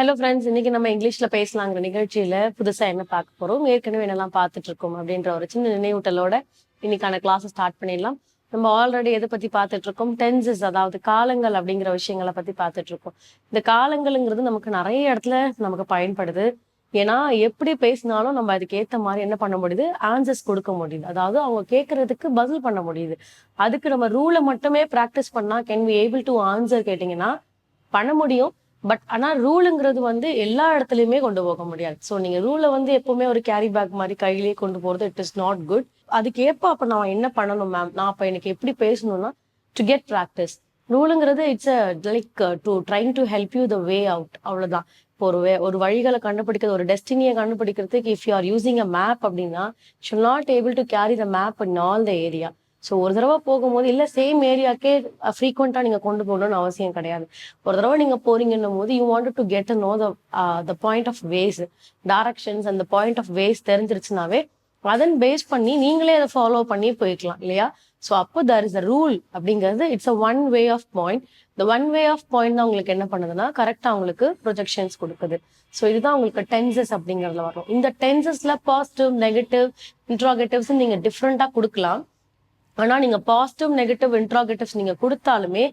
Hello friends, இன்னைக்கு நம்ம இங்கிலீஷ்ல பேசலாங்கிற நிகழ்ச்சியில புதுசா என்ன பார்க்க போறோம், ஏற்கனவே என்னெல்லாம் பார்த்துட்டு இருக்கோம் அப்படின்ற ஒரு சின்ன நினைவூட்டலோட இன்னைக்கான கிளாஸ் ஸ்டார்ட் பண்ணிடலாம். நம்ம ஆல்ரெடி எதை பத்தி பார்த்துட்டு இருக்கோம், டென்சஸ், அதாவது காலங்கள் அப்படிங்கிற விஷயங்களை பத்தி பார்த்துட்டு இருக்கோம். இந்த காலங்கள்ங்கிறது நமக்கு நிறைய இடத்துல நமக்கு பயன்படுது. ஏன்னா எப்படி பேசினாலும் நம்ம அதுக்கு ஏத்த மாதிரி என்ன பண்ண முடியுது, ஆன்சர்ஸ் கொடுக்க முடியுது. அதாவது அவங்க கேட்கறதுக்கு பதில் பண்ண முடியுது. அதுக்கு நம்ம ரூலை மட்டுமே ப்ராக்டிஸ் பண்ணா can we able to answer கேட்டிங்கன்னா பண்ண முடியும். பட் ஆனா ரூலுங்கிறது எல்லா இடத்துலயுமே கொண்டு போக முடியாது. ஸோ நீங்க ரூலை எப்பவுமே ஒரு கேரி பேக் மாதிரி கையிலேயே கொண்டு போறது இட் இஸ் நாட் குட். அதுக்கு ஏற்ப அப்ப நான் என்ன பண்ணணும் மேம், நான் அப்ப எனக்கு எப்படி பேசணும்னா டு கெட் ப்ராக்டிஸ். ரூலுங்கிறது it's like to trying to help you the way out, அவ்வளவுதான். இப்போ ஒரு வழிகளை கண்டுபிடிக்கிறது, ஒரு டெஸ்டினியை கண்டுபிடிக்கிறதுக்கு if you are using a map அப்படின்னா shall not able to carry the map in all the area. So ஒரு தடவை போகும்போது இல்லை சேம் ஏரியாக்கே ஃப்ரீக்வெண்ட்டாக நீங்கள் கொண்டு போகணும்னு அவசியம் கிடையாது. ஒரு தடவை நீங்கள் போறீங்கன்னும் போது you want to get know the point of ways, directions அந்த பாயிண்ட் ஆஃப் வேஸ் தெரிஞ்சிருச்சுனாவே அதன் பேஸ் பண்ணி நீங்களே அதை ஃபாலோ பண்ணி போய்க்கலாம் இல்லையா. ஸோ அப்போ தர் இஸ் அ ரூல் அப்படிங்கிறது it's a one way of point. இந்த ஒன் வே ஆஃப் பாயிண்ட் தான் உங்களுக்கு என்ன பண்ணுதுன்னா கரெக்டாக உங்களுக்கு ப்ரொஜெக்ஷன்ஸ் கொடுக்குது. ஸோ இதுதான் உங்களுக்கு டென்சஸ் அப்படிங்கிறதுல வரும். இந்த டென்சஸ்ல பாசிட்டிவ், நெகட்டிவ், இன்ட்ராகேட்டிவ்ஸ் நீங்க டிஃப்ரெண்டா கொடுக்கலாம். ஆனா நீங்க பாசிட்டிவ், நெகட்டிவ், இன்ட்ராகேட்டிவ்ஸ் நீங்க கொடுத்தாலுமே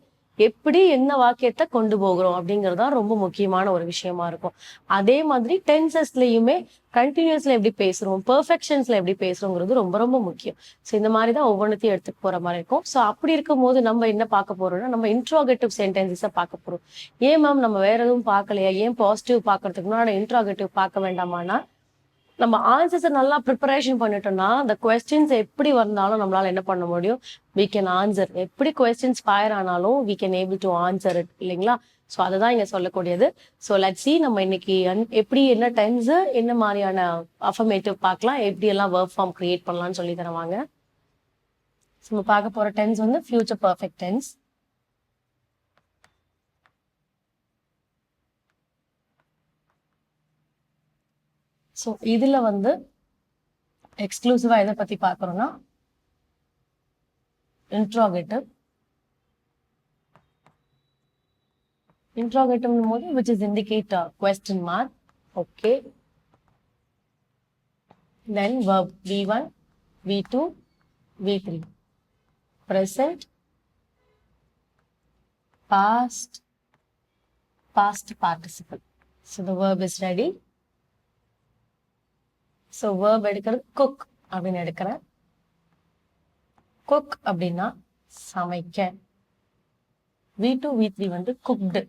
எப்படி என்ன வாக்கியத்தை கொண்டு போகிறோம் அப்படிங்கிறது தான் ரொம்ப முக்கியமான ஒரு விஷயமா இருக்கும். அதே மாதிரி டென்சஸ்லயுமே கண்டினியூஸ்ல எப்படி பேசுறோம், பெர்ஃபெக்ஷன்ஸ்ல எப்படி பேசுறோங்கிறது ரொம்ப ரொம்ப முக்கியம். ஸோ இந்த மாதிரி தான் ஒவ்வொன்றத்தையும் எடுத்துட்டு போற மாதிரி இருக்கும். ஸோ அப்படி இருக்கும் போது நம்ம என்ன பார்க்க போறோம்னா நம்ம இன்ட்ராகேட்டிவ் சென்டென்சஸை பார்க்க போறோம். ஏன் மேம் நம்ம வேற எதுவும் பார்க்கலையா, ஏன் பாசிட்டிவ் பார்க்கறதுக்கு முன்னாடி இன்ட்ராகேட்டிவ் பார்க்க வேண்டாமான்னா நம்ம ஆன்சர்ஸை நல்லா ப்ரிப்பரேஷன் பண்ணிட்டோம்னா அந்த கொஸ்டின்ஸ் எப்படி வந்தாலும் நம்மளால என்ன பண்ண முடியும், வி கேன் ஆன்சர். எப்படி கொஸ்டின்ஸ் ஃபயர் ஆனாலும் we can able to answer it, இல்லைங்களா. ஸோ அதுதான் இங்க சொல்லக்கூடியது. ஸோ லெட்ஸ் சி நம்ம இன்னைக்கு எப்படி என்ன டென்ஸ், என்ன மாதிரியான அஃபர்மேட்டிவ் பார்க்கலாம், எப்படி எல்லாம் வெர்ப் ஃபார்ம் கிரியேட் பண்ணலாம்னு சொல்லி தருவாங்க. ஸோ நம்ம பார்க்க போற tense future perfect tense. So இதுல எக்ஸ்க்ளூசிவா எதை பத்தி பார்க்கறோம்னா இன்ட்ராகேட்டிவ். இன்ட்ராகேட்டிவ்னும் போது which is indicate a question mark. Okay. Then verb V1, V2, V3. Present, past, past participle. So the verb is ready. So verb எடுக்கிறது குக் அப்படின்னு எடுக்கிறேன். குக் அப்படின்னா சமைக்க. V2, V3 cooked.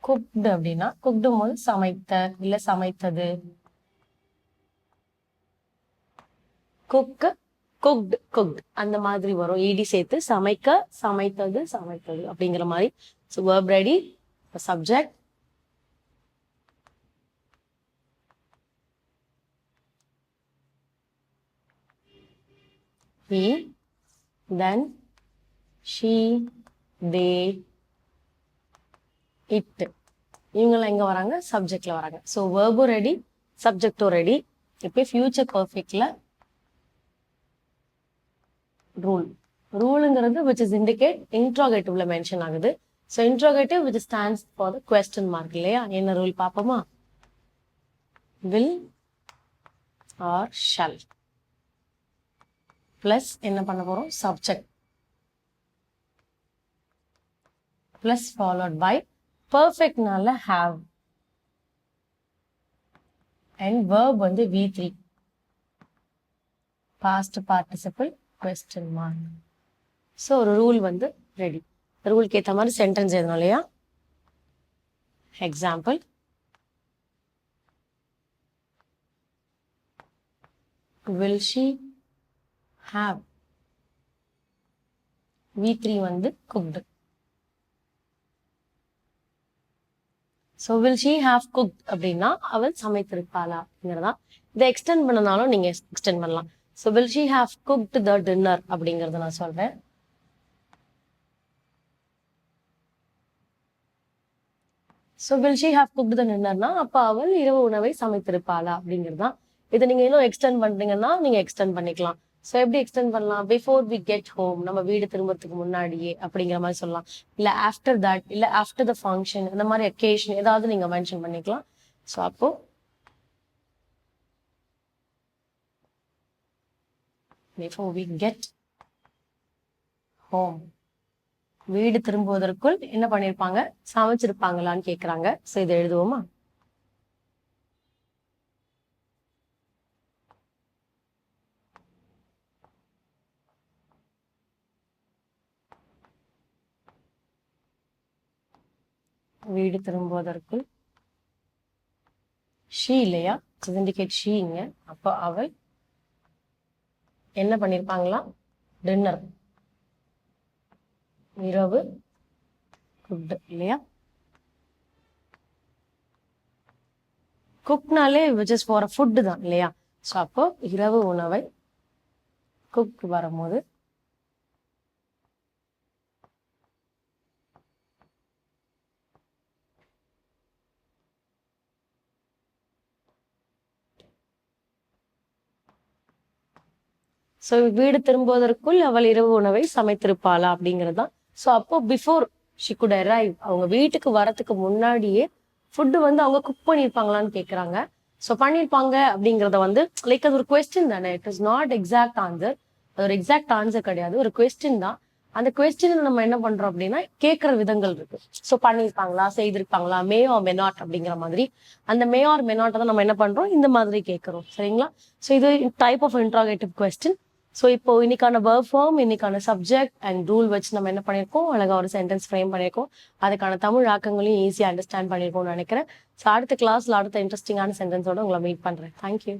குக்டு அப்படின்னா குக்டும் போது சமைத்த இல்ல சமைத்தது. குக்கு, குக்டு, குக்டு அந்த மாதிரி வரும். ஈடி சேர்த்து சமைக்க, சமைத்தது, சமைத்தது அப்படிங்கிற மாதிரி. So verb ready, subject, he, then, she, they, it. இவங்கெல்லாம் எங்க வராங்க, சப்ஜெக்ட்ல வராங்க. ஸோ வேர்பும் ரெடி, சப்ஜெக்டும் ரெடி. இப்போ ஃபியூச்சர் பர்ஃபெக்ட்ல ரூல். ரூலுங்கிறது which is indicate இன்ட்ராகேட்டிவ்ல மென்ஷன் ஆகுது. So interrogative which stands for the question mark இல்லையா. என்ன ரூல் பார்ப்போமா, will or shall பிளஸ் என்ன பண்ண போறோம், சப்ஜெக்ட் பிளஸ் ஃபாலோட் பை பர்ஃபெக்ட்னால have and verb V3 past participle question mark. So ஒரு ரூல் ரெடி. ரூலுக்கு ஏற்ற மாதிரி சென்டென்ஸ் எழுதணும் இல்லையா. Example, will she have. V3 cooked. So will she have cooked அப்படின்னா அவள் சமைத்திருப்பாளா அப்படிங்கிறதா. இதை எக்ஸ்டெண்ட் பண்ணனாலும் நீங்க எக்ஸ்டெண்ட் பண்ணலாம். So will she have cooked the dinner அப்படிங்கறத நான் சொல்றேன். So will she have cooked the dinnerனா அப்ப அவள் இரவு உணவை சமைத்திருப்பாளா அப்படிங்கிறதா. இதை நீங்க இன்னும் எக்ஸ்டெண்ட் பண்றீங்கன்னா நீங்க எக்ஸ்டெண்ட் பண்ணிக்கலாம். ஸோ எப்படி எக்ஸ்டெண்ட் பண்ணலாம்? பிஃபோர் வி கெட் ஹோம், நம்ம வீடு திரும்புறதுக்கு முன்னாடியே அப்படிங்கிற மாதிரி சொல்லலாம். இல்ல ஆஃப்டர் தட், இல்ல ஆஃப்டர் த ஃபங்க்ஷன், இந்த மாதிரி அக்கேஷன் ஏதாவது நீங்க மென்ஷன் பண்ணிக்கலாம். ஸோ அப்போ before we get home, வீடு திரும்புவதற்குள் என்ன பண்ணிருப்பாங்க? சமைச்சிருப்பாங்களான்னு கேக்குறாங்க. சோ இதை எழுதுவோமா? வீடு திரும்புவதற்குள் ஷீ இல்லையா? இண்டிகேட் ஷீங்க. அப்போ அவள் என்ன பண்ணிருப்பாங்களா? டின்னர், இரவு ஃபுட் இல்லையா? குக்னாலே விச் இஸ் ஃபார் ஃபுட் தான் இல்லையா? ஸோ அப்போ இரவு உணவை குக் வரும்போது ஸோ வீடு திரும்புவதற்குள் அவள் இரவு உணவை சமைத்திருப்பாளா அப்படிங்கிறது தான். ஸோ அப்போ பிஃபோர் ஷி குட் அரைவ், அவங்க வீட்டுக்கு வரத்துக்கு முன்னாடியே ஃபுட்டு வந்து அவங்க குக் பண்ணியிருப்பாங்களான்னு கேட்குறாங்க. ஸோ பண்ணியிருப்பாங்க அப்படிங்கிறத வந்து லைக் அது ஒரு கொஸ்டின் தானே, it is not exact answer. அது ஒரு எக்ஸாக்ட் ஆன்சர் கிடையாது, ஒரு கொஸ்டின் தான். அந்த கொஸ்டின் நம்ம என்ன பண்றோம் அப்படின்னா கேட்குற விதங்கள் இருக்கு. ஸோ பண்ணியிருப்பாங்களா, செய்திருப்பாங்களா, மே ஆர் மே நாட் அப்படிங்கிற மாதிரி அந்த மே ஆர் மே நாட்டை தான் நம்ம என்ன பண்றோம், இந்த மாதிரி கேட்குறோம். சரிங்களா? ஸோ இது type of interrogative question. So இப்போ இன்னைக்கான verb form, இன்னைக்கான சப்ஜெக்ட் அண்ட் ரூல் வச்சு நம்ம என்ன பண்ணியிருக்கோம், அழகா ஒரு சென்டென்ஸ் ஃப்ரேம் பண்ணியிருக்கோம். அதுக்கான தமிழ் ஆக்கங்களையும் ஈஸியாக அண்டர்ஸ்டாண்ட் பண்ணியிருக்கோம்னு நினைக்கிறேன். ஸோ அடுத்த கிளாஸ்ல அடுத்த இன்ட்ரெஸ்டிங்கான சென்டென்ஸோட உங்களை மீட் பண்றேன். தேங்க்யூ.